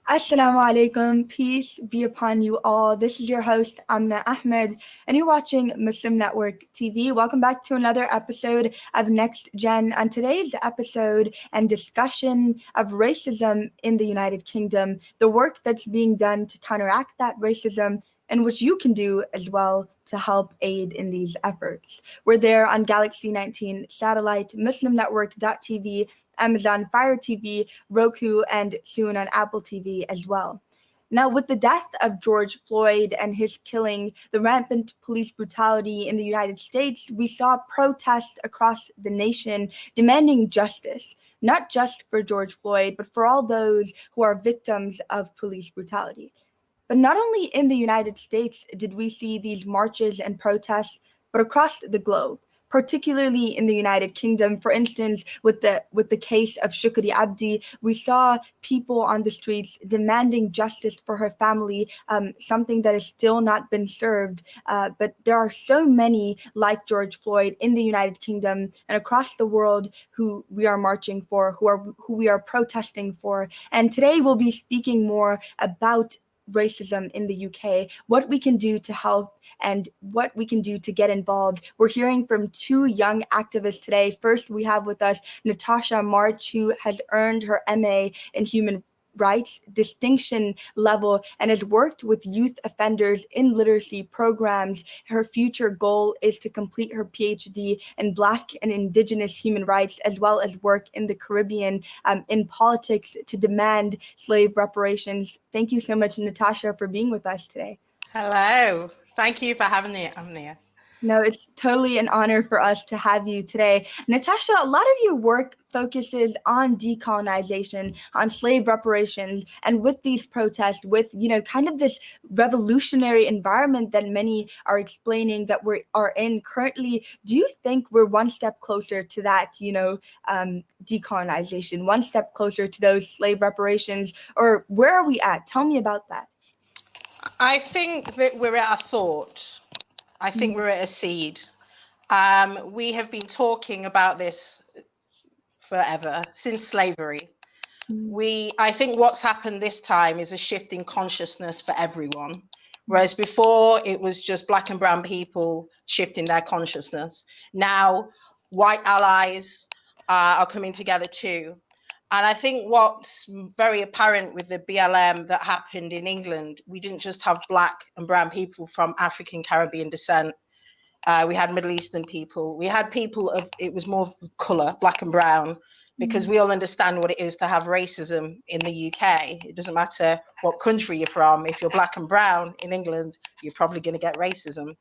Assalamu alaikum, peace be upon you all. This is your host, Amna Ahmed, and you're watching Muslim Network TV. Welcome back to another episode of NextGen. On today's episode and discussion of racism in the United Kingdom, the work that's being done to counteract that racism, and what you can do as well to help aid in these efforts. We're there on Galaxy 19 satellite, MuslimNetwork.tv, Amazon Fire TV, Roku, and soon on Apple TV as well. Now, with the death of George Floyd and his killing, the rampant police brutality in the United States, we saw protests across the nation demanding justice, not just for George Floyd, but for all those who are victims of police brutality. But not only in the United States did we see these marches and protests, but across the globe, particularly in the United Kingdom. For instance, with the case of Shukri Abdi, we saw people on the streets demanding justice for her family, something that has still not been served. But there are so many like George Floyd in the United Kingdom and across the world who we are marching for, who we are protesting for. And today we'll be speaking more about racism in the UK, what we can do to help and what we can do to get involved. We're hearing from two young activists today. First, we have with us Natasha March, who has earned her MA in Human Rights distinction level and has worked with youth offenders in literacy programs. Her future goal is to complete her PhD in Black and Indigenous human rights, as well as work in the Caribbean in politics to demand slave reparations. Thank you so much, Natasha, for being with us today. Hello. Thank you for having me, Amnia. No, it's totally an honor for us to have you today. Natasha, a lot of your work focuses on decolonization, on slave reparations, and with these protests, with, kind of this revolutionary environment that many are explaining that we are in currently. Do you think we're one step closer to that, decolonization, one step closer to those slave reparations, or where are we at? Tell me about that. I think that we're at a thought. I think we're at a seed. We have been talking about this forever, since slavery. I think what's happened this time is a shift in consciousness for everyone. Whereas before it was just Black and brown people shifting their consciousness. Now white allies are coming together too. And I think what's very apparent with the BLM that happened in England, we didn't just have Black and brown people from African Caribbean descent. We had Middle Eastern people. We had people it was more color, Black and brown, because we all understand what it is to have racism in the UK. It doesn't matter what country you're from. If you're Black and brown in England, you're probably going to get racism.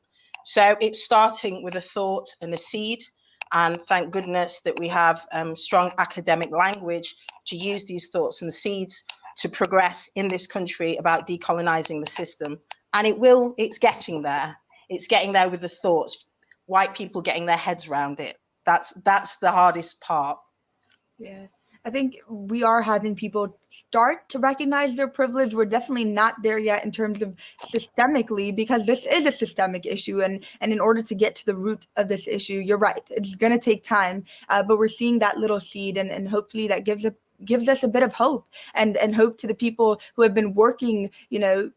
So it's starting with a thought and a seed. And thank goodness that we have strong academic language to use these thoughts and seeds to progress in this country about decolonizing the system. And it's getting there. It's getting there with the thoughts, white people getting their heads around it. That's the hardest part. Yeah. I think we are having people start to recognize their privilege. We're definitely not there yet in terms of systemically, because this is a systemic issue. And in order to get to the root of this issue, you're right, it's going to take time. But we're seeing that little seed, and hopefully that gives us a bit of hope and hope to the people who have been working, and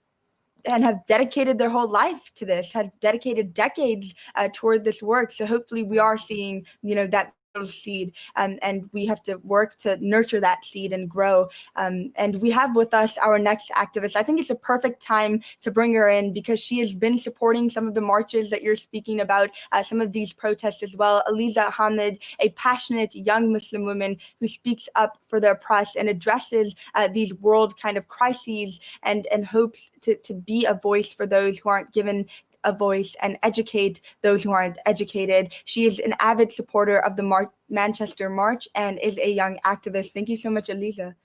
have dedicated their whole life to this, have dedicated decades toward this work. So hopefully we are seeing, that little seed, and we have to work to nurture that seed and grow. And we have with us our next activist. I think it's a perfect time to bring her in because she has been supporting some of the marches that you're speaking about, some of these protests as well. Aliza Hamid, a passionate young Muslim woman who speaks up for the oppressed and addresses these world kind of crises and hopes to be a voice for those who aren't given a voice and educate those who aren't educated. She is an avid supporter of the Manchester March and is a young activist. Thank you so much, Aliza.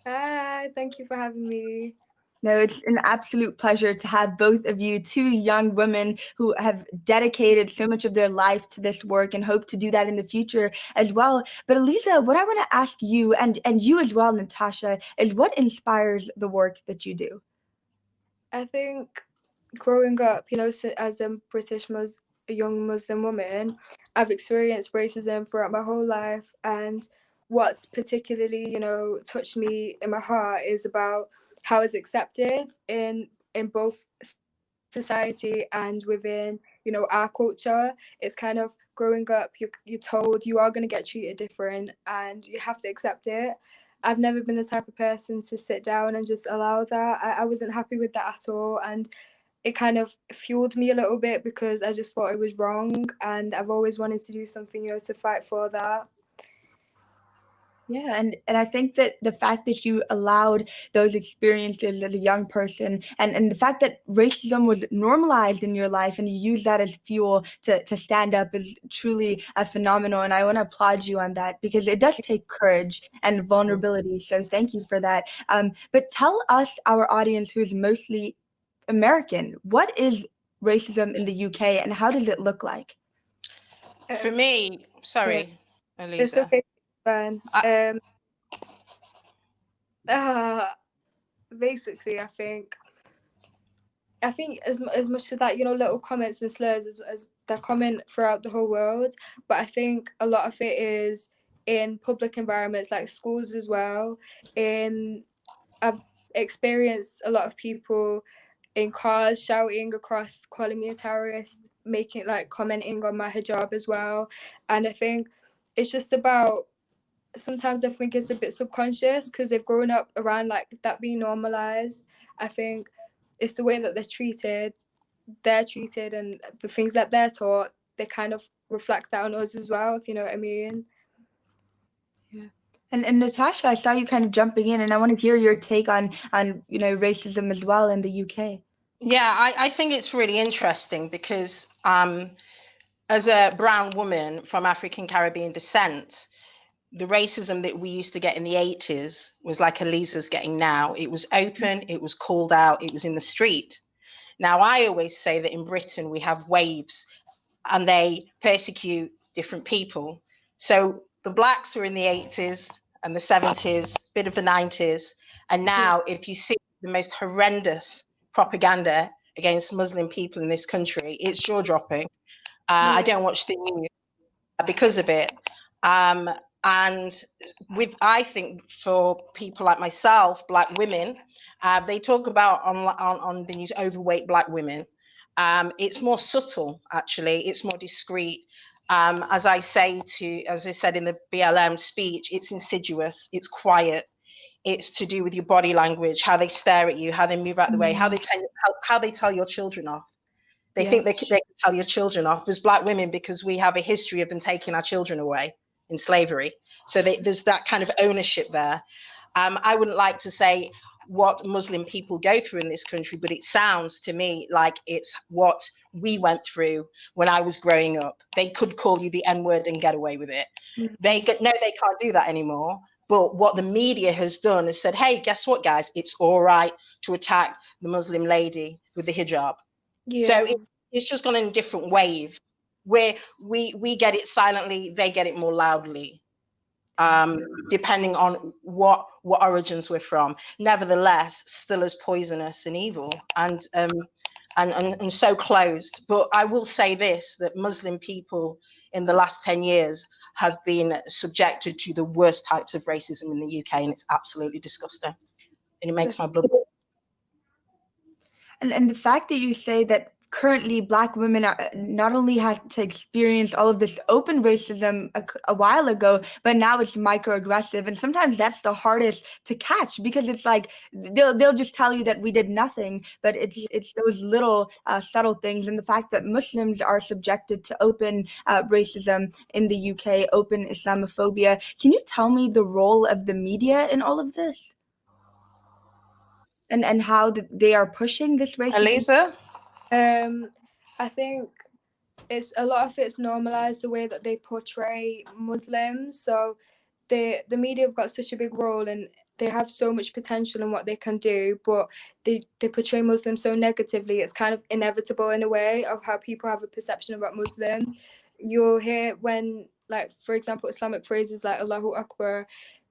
Hi, thank you for having me. No, it's an absolute pleasure to have both of you, two young women who have dedicated so much of their life to this work and hope to do that in the future as well. But Aliza, what I want to ask you and you as well, Natasha, is what inspires the work that you do? I think growing up, as a young Muslim woman, I've experienced racism throughout my whole life. And what's particularly, touched me in my heart is about how it's accepted in both society and within, our culture. It's kind of growing up, you're told you are going to get treated different and you have to accept it. I've never been the type of person to sit down and just allow that. I wasn't happy with that at all, and it kind of fueled me a little bit because I just thought it was wrong, and I've always wanted to do something, to fight for that. Yeah, and I think that the fact that you allowed those experiences as a young person, and the fact that racism was normalized in your life and you use that as fuel to stand up is truly phenomenal. And I want to applaud you on that because it does take courage and vulnerability. So thank you for that. But tell us, our audience who is mostly American, what is racism in the UK and how does it look like? For me, sorry, Elisa. It's okay, fine. Basically, I think as much as that, little comments and slurs as they're common throughout the whole world, but I think a lot of it is in public environments like schools as well. I've experienced a lot of people in cars shouting across, calling me a terrorist, commenting on my hijab as well. And I think it's just about, sometimes I think it's a bit subconscious because they've grown up around that being normalized. I think it's the way that they're treated, and the things that they're taught, they kind of reflect that on us as well, if you know what I mean. Yeah. And Natasha, I saw you kind of jumping in, and I want to hear your take on racism as well in the UK. Yeah, I think it's really interesting because as a brown woman from African Caribbean descent, the racism that we used to get in the 80s was like Elisa's getting now. It was open, it was called out, it was in the street. Now, I always say that in Britain we have waves and they persecute different people. So the blacks were in the 80s and the 70s, bit of the 90s. And now if you see the most horrendous propaganda against Muslim people in this country, it's jaw-dropping. I don't watch the news because of it. And I think for people like myself, black women, they talk about on the news overweight black women. It's more subtle, actually. It's more discreet. As I said in the BLM speech, it's insidious. It's quiet. It's to do with your body language, how they stare at you, how they move out the way, how they tell your children off. They think they can tell your children off as black women because we have a history of them taking our children away in slavery. So there's that kind of ownership there. I wouldn't like to say what Muslim people go through in this country, but it sounds to me like it's what we went through when I was growing up. They could call you the N-word and get away with it. They can't do that anymore. But what the media has done is said, hey, guess what, guys? It's all right to attack the Muslim lady with the hijab. So it's just gone in different waves where we get it silently, they get it more loudly, depending on what origins we're from. Nevertheless, still as poisonous and evil and so closed. But I will say this, that Muslim people in the last 10 years have been subjected to the worst types of racism in the UK, and it's absolutely disgusting. And it makes my blood. And the fact that you say that currently Black women are, not only had to experience all of this open racism a while ago, but now it's microaggressive. And sometimes that's the hardest to catch because it's like they'll just tell you that we did nothing, but it's those little subtle things. And the fact that Muslims are subjected to open racism in the UK, open Islamophobia. Can you tell me the role of the media in all of this? And how they are pushing this racism? Elisa? I think it's a lot of it's normalized the way that they portray Muslims. So the media have got such a big role and they have so much potential in what they can do, but they portray Muslims so negatively. It's kind of inevitable in a way of how people have a perception about Muslims. You'll hear when, like, for example, Islamic phrases like Allahu Akbar,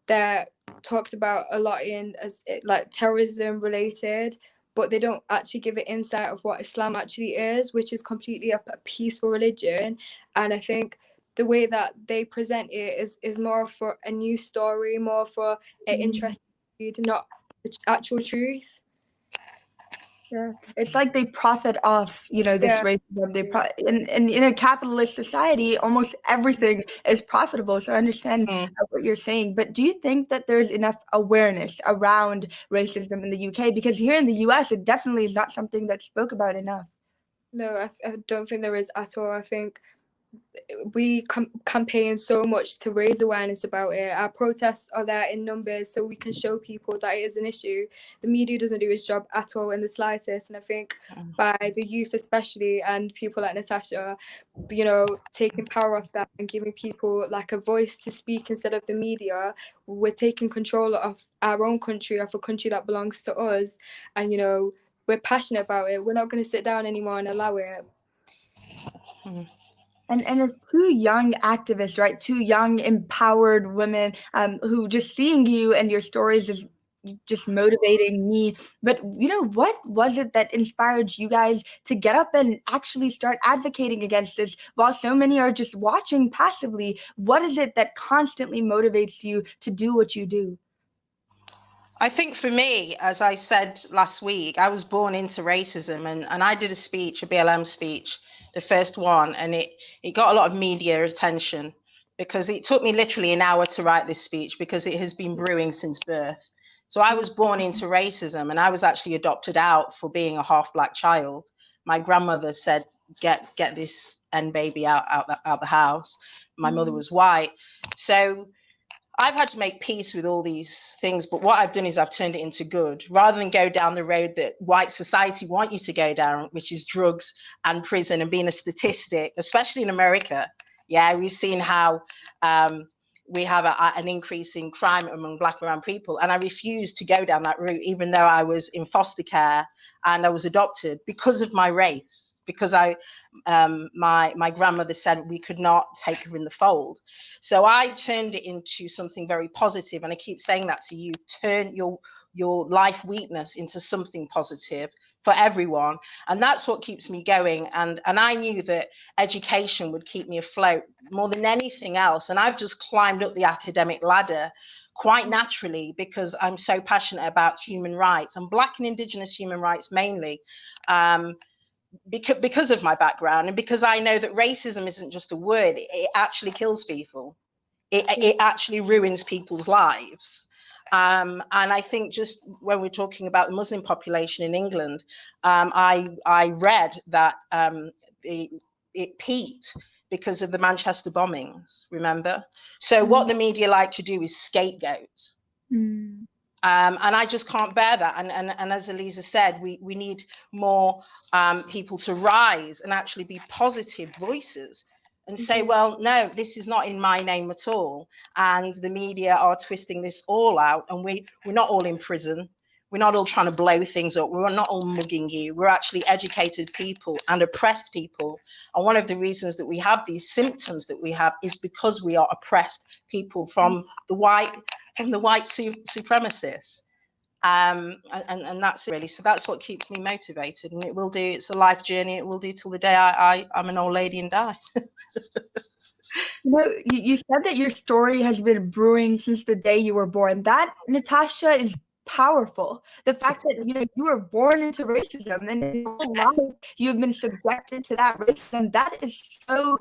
they're talked about a lot as like terrorism related, but they don't actually give it insight of what Islam actually is, which is completely a peaceful religion. And I think the way that they present it is more for a news story, more for an interesting read, not actual truth. Yeah, it's like they profit off, this racism. And in a capitalist society, almost everything is profitable. So I understand what you're saying. But do you think that there's enough awareness around racism in the UK? Because here in the US, it definitely is not something that's spoke about enough. No, I don't think there is at all. I think we campaign so much to raise awareness about it. Our protests are there in numbers so we can show people that it is an issue. The media doesn't do its job at all in the slightest, and I think by the youth especially, and people like Natasha, taking power off that and giving people like a voice to speak instead of the media, we're taking control of our own country, of a country that belongs to us, and we're passionate about it. We're not going to sit down anymore and allow it. And as two young activists, right? Two young empowered women who just seeing you and your stories is just motivating me. But what was it that inspired you guys to get up and actually start advocating against this while so many are just watching passively? What is it that constantly motivates you to do what you do? I think for me, as I said last week, I was born into racism, and I did a speech, a BLM speech, the first one, and it got a lot of media attention because it took me literally an hour to write this speech because it has been brewing since birth. So I was born into racism, and I was actually adopted out for being a half Black child. My grandmother said, get this N baby out the house. My mother was white. So I've had to make peace with all these things, but what I've done is I've turned it into good. Rather than go down the road that white society want you to go down, which is drugs and prison and being a statistic, especially in America. Yeah, we've seen how we have an increase in crime among Black and brown people. And I refused to go down that route, even though I was in foster care and I was adopted because of my race, because my grandmother said we could not take her in the fold. So I turned it into something very positive. And I keep saying that to you, turn your life weakness into something positive for everyone. And that's what keeps me going. And I knew that education would keep me afloat more than anything else. And I've just climbed up the academic ladder quite naturally because I'm so passionate about human rights and Black and Indigenous human rights mainly. Because of my background and because I know that racism isn't just a word, it actually kills people. It actually ruins people's lives. And I think just when we're talking about the Muslim population in England, I read that it peaked because of the Manchester bombings, remember? So what the media like to do is scapegoat. And I just can't bear that. And as Eliza said, we need more people to rise and actually be positive voices and say, well, no, this is not in my name at all. And the media are twisting this all out. And we're not all in prison. We're not all trying to blow things up. We're not all mugging you. We're actually educated people and oppressed people. And one of the reasons that we have these symptoms that we have is because we are oppressed people from the white supremacists. And that's it really. So that's what keeps me motivated, and it will do. It's a life journey. It will do till the day I'm an old lady and die. You said that your story has been brewing since the day you were born. That, Natasha, is powerful. The fact that you were born into racism and in your whole life you've been subjected to that racism, that is so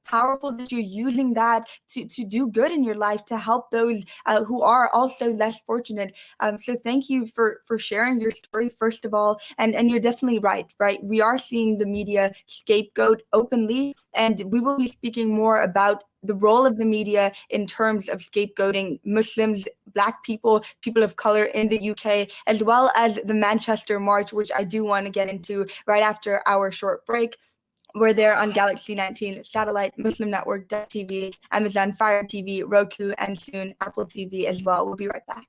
powerful that you're using that to do good in your life, to help those who are also less fortunate. So thank you for sharing your story, first of all. And you're definitely right. We are seeing the media scapegoat openly, and we will be speaking more about the role of the media in terms of scapegoating Muslims, Black people, people of color in the UK, as well as the Manchester March, which I do want to get into right after our short break. We're there on Galaxy 19 Satellite, Muslim Network, TV, Amazon Fire TV, Roku, and soon Apple TV as well. We'll be right back.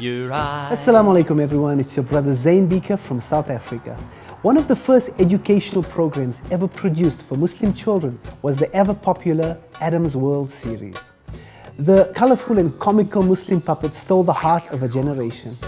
your eyes. Assalamu alaikum everyone, it's your brother Zain Bika from South Africa. One of the first educational programs ever produced for Muslim children was the ever popular Adam's World series. The colorful and comical Muslim puppets stole the heart of a generation.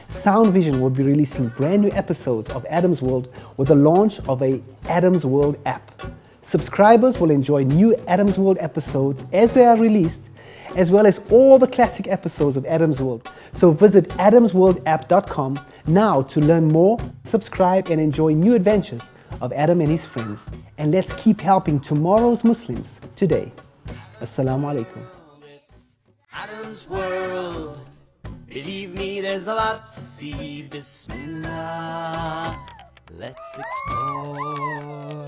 Sound Vision will be releasing brand new episodes of Adam's World with the launch of a Adam's World app. Subscribers will enjoy new Adam's World episodes as they are released, as well as all the classic episodes of Adam's World. So visit adamsworldapp.com now to learn more, subscribe and enjoy new adventures of Adam and his friends. And let's keep helping tomorrow's Muslims today. Assalamu alaikum. It's Adam's World. Believe me, there's a lot to see. Bismillah, let's explore.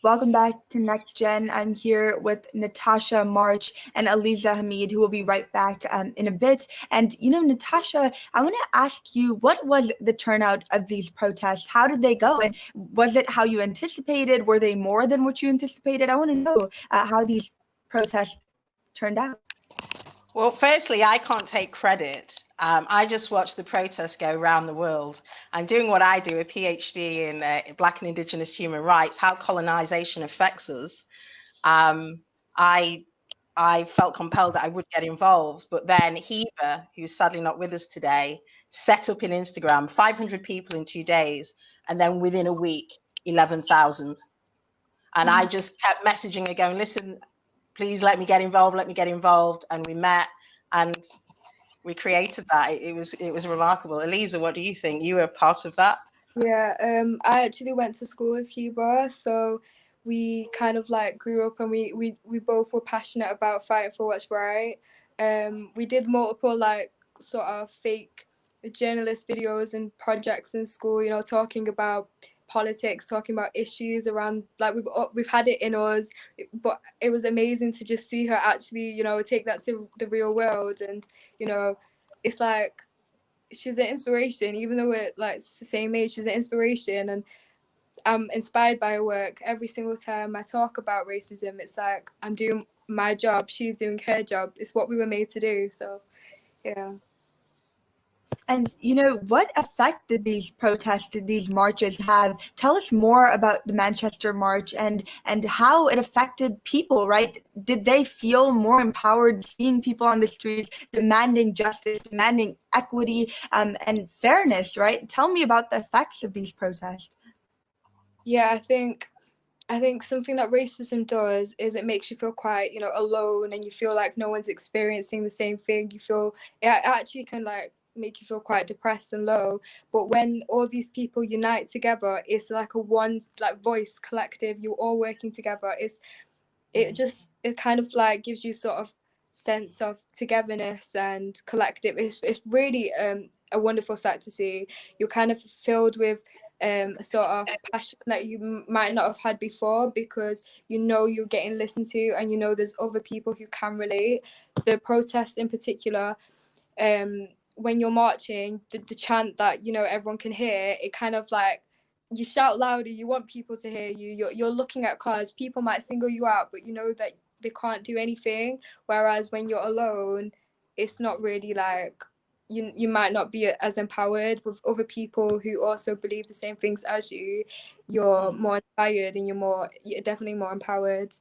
Welcome back to NextGen. I'm here with Natasha March and Aliza Hamid, who will be right back in a bit. And, Natasha, I want to ask you, what was the turnout of these protests? How did they go? And was it how you anticipated? Were they more than what you anticipated? I want to know how these protests turned out. Well, firstly, I can't take credit. I just watched the protests go around the world. And doing what I do, a PhD in Black and Indigenous human rights, how colonization affects us, I felt compelled that I would get involved. But then Heba, who's sadly not with us today, set up in Instagram 500 people in 2 days. And then within a week, 11,000. And I just kept messaging her going, listen, please let me get involved, and we met and we created that. It was remarkable. Aliza, what do you think? You were part of that? Yeah, I actually went to school with Cuba, so we kind of like grew up and we both were passionate about fighting for what's right. We did multiple like sort of fake journalist videos and projects in school, talking about politics, talking about issues around, like we've had it in us, but it was amazing to just see her actually, take that to the real world. And it's like she's an inspiration, even though we're like the same age. She's an inspiration, and I'm inspired by her work. Every single time I talk about racism, it's like I'm doing my job, she's doing her job. It's what we were made to do. So yeah. And, what effect did these protests, did these marches have? Tell us more about the Manchester March and how it affected people, right? Did they feel more empowered seeing people on the streets demanding justice, demanding equity, and fairness, right? Tell me about the effects of these protests. Yeah, I think something that racism does is it makes you feel quite, alone, and you feel like no one's experiencing the same thing. You feel it actually can like make you feel quite depressed and low. But when all these people unite together, it's like a one like voice collective. You're all working together. It kind of like gives you sort of sense of togetherness and collective. It's really a wonderful sight to see. You're kind of filled with a sort of passion that you might not have had before, because you're getting listened to, and there's other people who can relate. The protests in particular, when you're marching, the chant that everyone can hear, it kind of like you shout louder, you want people to hear you. You're looking at cars, people might single you out, but you know that they can't do anything. Whereas when you're alone, it's not really like you might not be as empowered. With other people who also believe the same things as you, you're more inspired and you're definitely more empowered.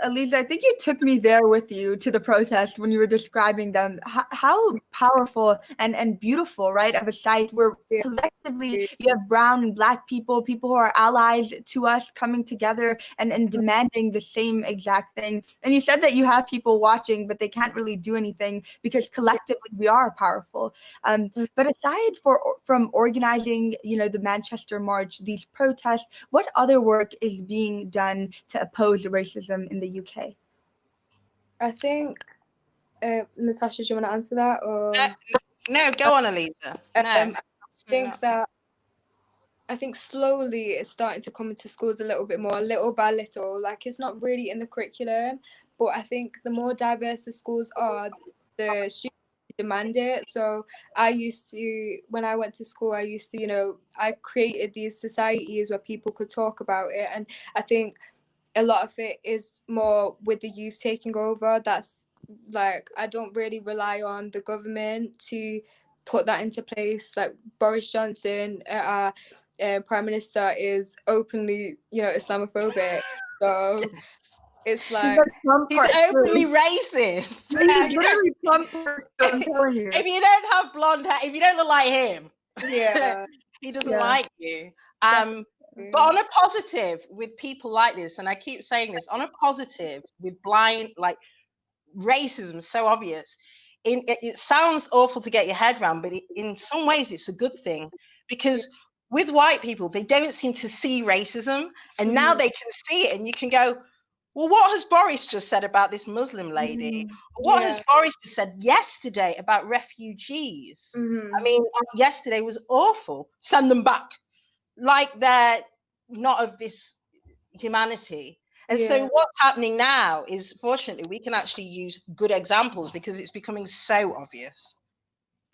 Aliza, I think you took me there with you to the protest when you were describing them. How powerful and beautiful, right, of a sight where collectively you have brown and black people who are allies to us coming together and demanding the same exact thing. And you said that you have people watching, but they can't really do anything because collectively we are powerful. But aside from organizing, the Manchester March, these protests, what other work is being done to oppose racism in the UK? I think, Natasha, do you want to answer that? Or No, go on, Aliza. No, I think slowly it's starting to come into schools a little bit more, little by little. Like, it's not really in the curriculum, but I think the more diverse the schools are, the students demand it. So I used to, when I went to school, I used to, you know, I created these societies where people could talk about it. And I think a lot of it is more with the youth taking over. That's like, I don't really rely on the government to put that into place. Like Boris Johnson, our prime minister, is openly, you know, Islamophobic. So it's He's like, like Trump He's part openly two. racist. He's literally Trump part two, I'm telling you. If you don't have blonde hair, if you don't look like him, yeah, he doesn't Yeah. like you. definitely. But on a positive, with people like this, and I keep saying this, on a positive, with blind, like racism, so obvious. It sounds awful to get your head around, but in some ways, it's a good thing because with white people, they don't seem to see racism, and now they can see it, and you can go, well, what has Boris just said about this Muslim lady? What has Boris just said yesterday about refugees? I mean, yesterday was awful. Send them back. Like they're not of this humanity. And so what's happening now is, fortunately, we can actually use good examples because it's becoming so obvious.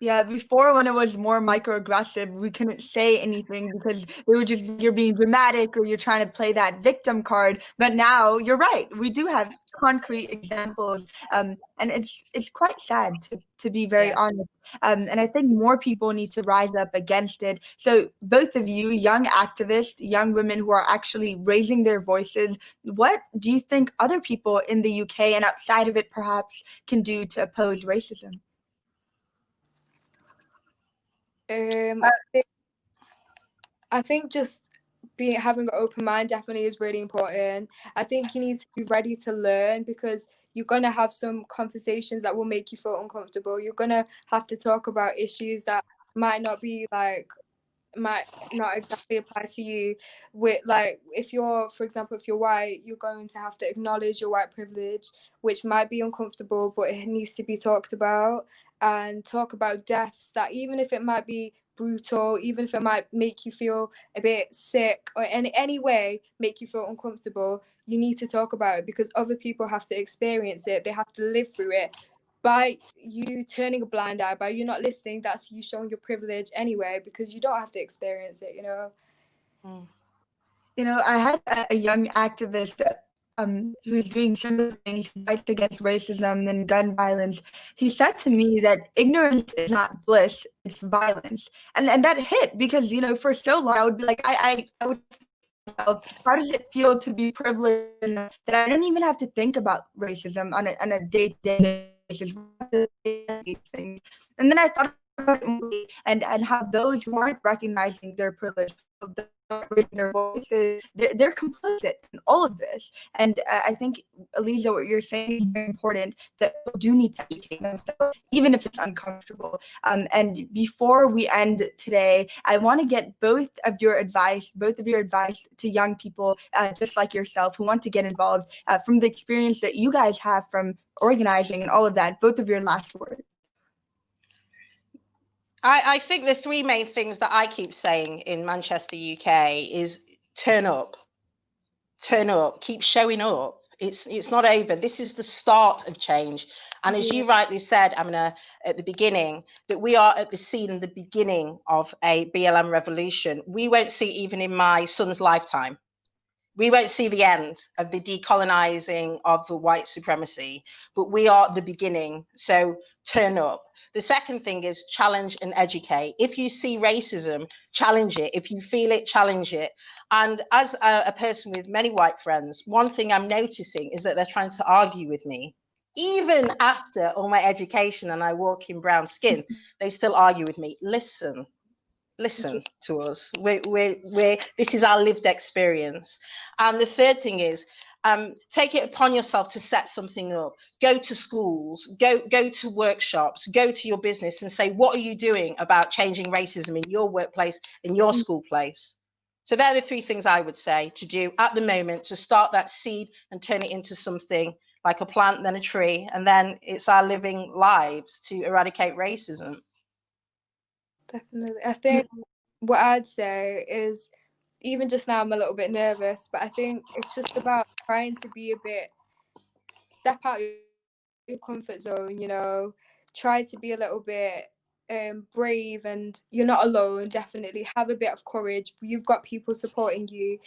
Yeah, before when it was more microaggressive, we couldn't say anything because they would just, you're being dramatic or you're trying to play that victim card. But now you're right. We do have concrete examples. And it's quite sad to be very honest. And I think more people need to rise up against it. So both of you, young activists, young women who are actually raising their voices, what do you think other people in the UK and outside of it perhaps can do to oppose racism? I think just having an open mind definitely is really important. I think you need to be ready to learn because you're gonna have some conversations that will make you feel uncomfortable. You're gonna have to talk about issues that might not exactly apply to you. With like, if you're, for example, if you're white, you're going to have to acknowledge your white privilege, which might be uncomfortable, but it needs to be talked about. And talk about deaths that, even if it might be brutal, even if it might make you feel a bit sick or in any way make you feel uncomfortable, you need to talk about it because other people have to experience it. They have to live through it. By you turning a blind eye, by you not listening, that's you showing your privilege anyway, because you don't have to experience it, you know. You know, I had a young activist who's doing similar things, fights against racism and gun violence. He said to me that ignorance is not bliss, it's violence. And that hit because, you know, for so long I would be like, I would, how does it feel to be privileged that I don't even have to think about racism on a day-to-day basis? These things. And then I thought about it and how those who aren't recognizing their privilege, their voices, they're complicit in all of this. And I think, Eliza, what you're saying is very important, that people do need to educate themselves, even if it's uncomfortable. And before we end today, I want to get both of your advice to young people just like yourself who want to get involved from the experience that you guys have from organizing and all of that, both of your last words. I think the three main things that I keep saying in Manchester, UK is turn up, keep showing up. It's not over. This is the start of change. And as you rightly said, Amina, at the beginning, that we are at the scene in the beginning of a BLM revolution. We won't see even in my son's lifetime. We won't see the end of the decolonizing of the white supremacy, but we are at the beginning. So turn up. The second thing is challenge and educate. If you see racism, challenge it. If you feel it, challenge it. And as a person with many white friends, one thing I'm noticing is that they're trying to argue with me. Even after all my education and I walk in brown skin, they still argue with me. Listen to us. This is our lived experience. And the third thing is, take it upon yourself to set something up. Go to schools, go to workshops, go to your business and say, what are you doing about changing racism in your workplace, in your school place? So they're the three things I would say to do at the moment, to start that seed and turn it into something like a plant, then a tree, and then it's our living lives to eradicate racism. Definitely. I think what I'd say is, even just now I'm a little bit nervous, but I think it's just about trying to be step out your comfort zone, you know, try to be a little bit brave, and you're not alone. Definitely have a bit of courage. You've got people supporting you.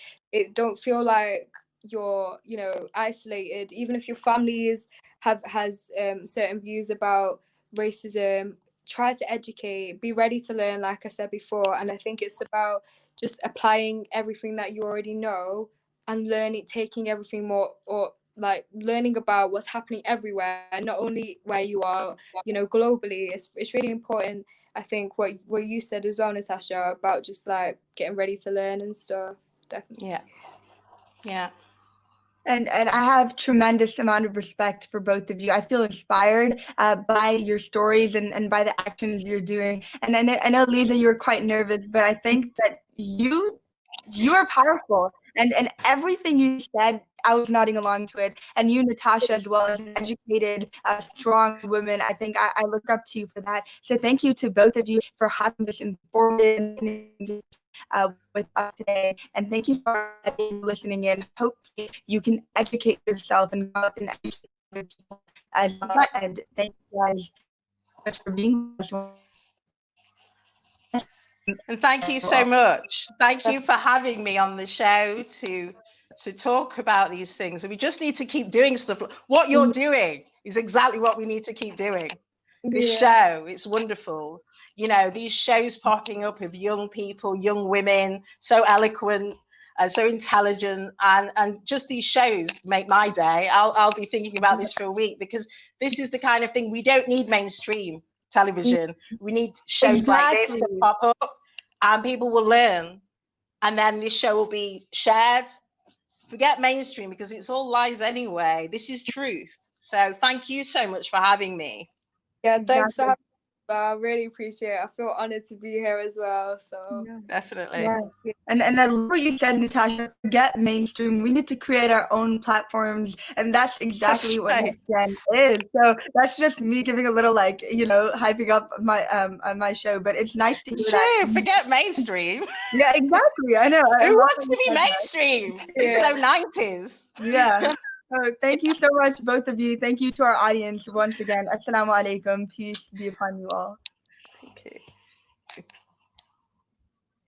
Don't feel like you're, you know, isolated. Even if your family has certain views about racism, try to educate, be ready to learn, like I said before. And I think it's about just applying everything that you already know and learning, taking everything more, or like learning about what's happening everywhere, not only where you are, you know, globally. It's really important. I think what you said as well, Natasha, about just like getting ready to learn and stuff. Definitely. Yeah. And I have tremendous amount of respect for both of you. I feel inspired by your stories and by the actions you're doing. And I know, Lisa, you were quite nervous, but I think that you are powerful. And everything you said, I was nodding along to it. And you, Natasha, as well, as an educated, strong woman, I think I look up to you for that. So thank you to both of you for having this informative with us today. And thank you for listening in. Hopefully you can educate yourself and go out and educate other people as well. And thank you guys so much for being with us. And thank you so much. Thank you for having me on the show to talk about these things. And we just need to keep doing stuff. What you're doing is exactly what we need to keep doing. This show, it's wonderful. You know, these shows popping up of young people, young women, so eloquent, so intelligent, and just these shows make my day. I'll be thinking about this for a week, because this is the kind of thing we don't need mainstream television. We need shows like this to pop up, and people will learn, and then this show will be shared. Forget mainstream, because it's all lies anyway. This is truth. So thank you so much for having me. Yeah, thanks for having me. I really appreciate it. I feel honored to be here as well. So definitely. Yeah. And I love what you said, Natasha. Forget mainstream. We need to create our own platforms, and that's exactly what NextGen is. So that's just me giving a little, like, you know, hyping up my on my show. But it's nice to hear that. Forget mainstream. Yeah, exactly. I know. Who wants to be mainstream? It's so 90s. Yeah. So thank you so much, both of you. Thank you to our audience once again. Assalamu alaikum. Peace be upon you all.